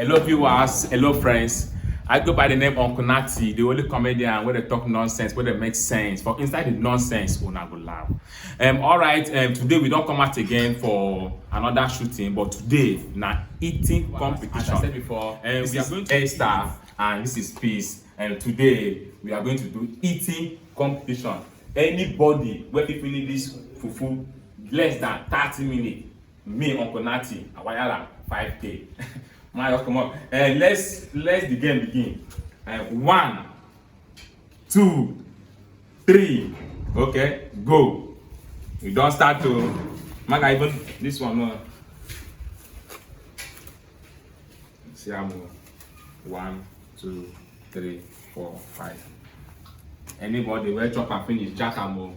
Hello viewers, hello friends. I go by the name Uncle Natty, the only comedian where they talk nonsense, where they make sense. For inside the nonsense, una go laugh. Alright, today we don't come out again for another shooting, but today na eating competition. As I said before, we are going to Esther and this is Peace. And today we are going to do eating competition. Anybody where people need this fufu less than 30 minutes, me Uncle Natty, Awayala 5K. Now come on. Let's the game begin. 1, 2, 3. Okay, go. We don't start to. Maga even this one. No. See how move. 1, 2, 3, 4, 5. Anybody where chop and finish, jack and move.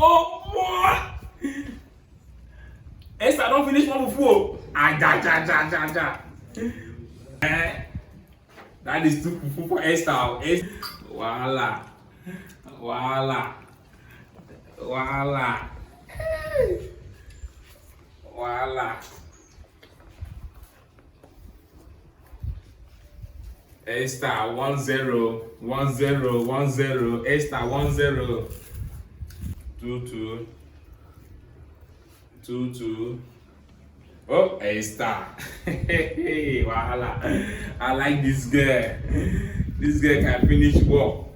Oh boy! Esther don't finish one before. That is too fufu for Esther. Voila. Voila. Voila. Voila. Esther 1-0, 1-0, 1-0. Esther 1-0. 2-2. 2-2. Oh, Esther. Voila. I like this girl. This girl can finish work.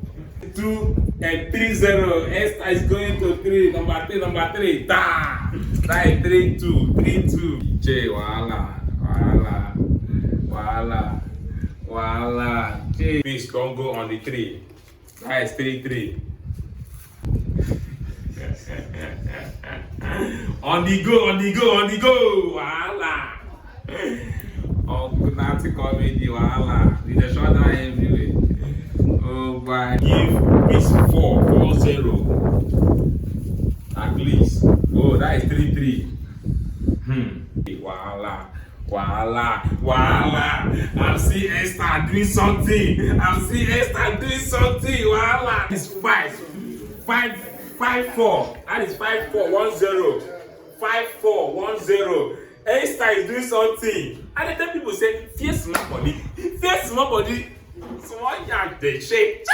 2 and 3-0. Esther is going to 3. Number 3. Ta. That is 3-2. 3-2. Che, voila. Voila. Voila. Voila. Che. Peace don't go on the 3. That is 3-3. On the go, voila. Uncle Natty comedy, voila. With the shoulder everywhere. Oh my, give this 4-0. At least. Oh, that is 3-3. Voila. Voila. Voila. I'm seeing Esther doing something. Voila. It's 5-4. That is 5-4, 1-0. 5-4, 1-0. Esther is doing something. And then people say, fear small body. Small young, they shake.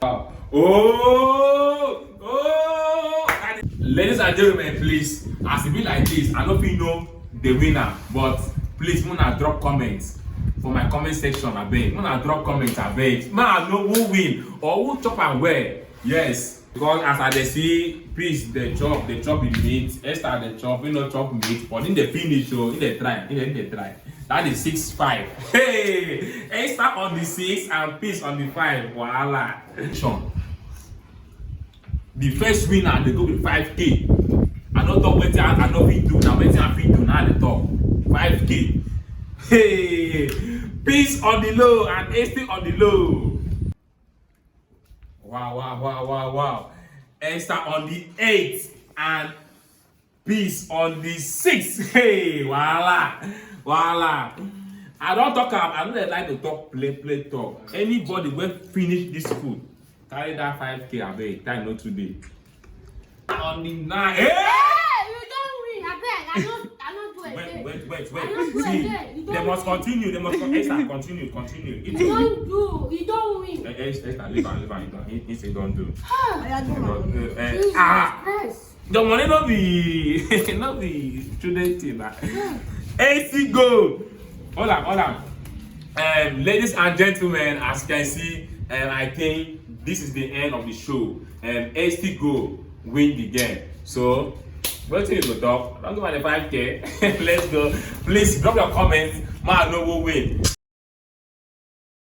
Oh. Ladies and gentlemen, please, as it be like this, I don't know the winner, but please, Muna drop comments for my comment section. I beg. Muna drop comments. I beg. Man, know who win or who chop and where. Yes. Because as I see, Peace the chop in meat, Esther the chop, we no chop meat, but in the finish, in the try. That is 6-5. Hey, Esther on the 6 and Peace on the 5. Voila. The first winner they go with 5K. I don't talk what I know we do now. What I do now the top 5K. Hey, Peace on the low and Esther on the low. Wow. Esther on the 8 and Peace on the 6. Hey, voila. I don't like to talk play talk. Anybody will finish this food, carry that 5K away. Time not today. On the 9. Hey! You don't win. I don't do it. Wait. See, they must continue. Esther, continue. You don't win. Esther, leave her. He say don't do. Yes. The money not be student thing. AC go. Hold on. Ladies and gentlemen, as you can see, I think this is the end of the show. AC go win the game. So, what do you go talk? Don't go on the 5K. Let's go. Please drop your comments. Man, know who win.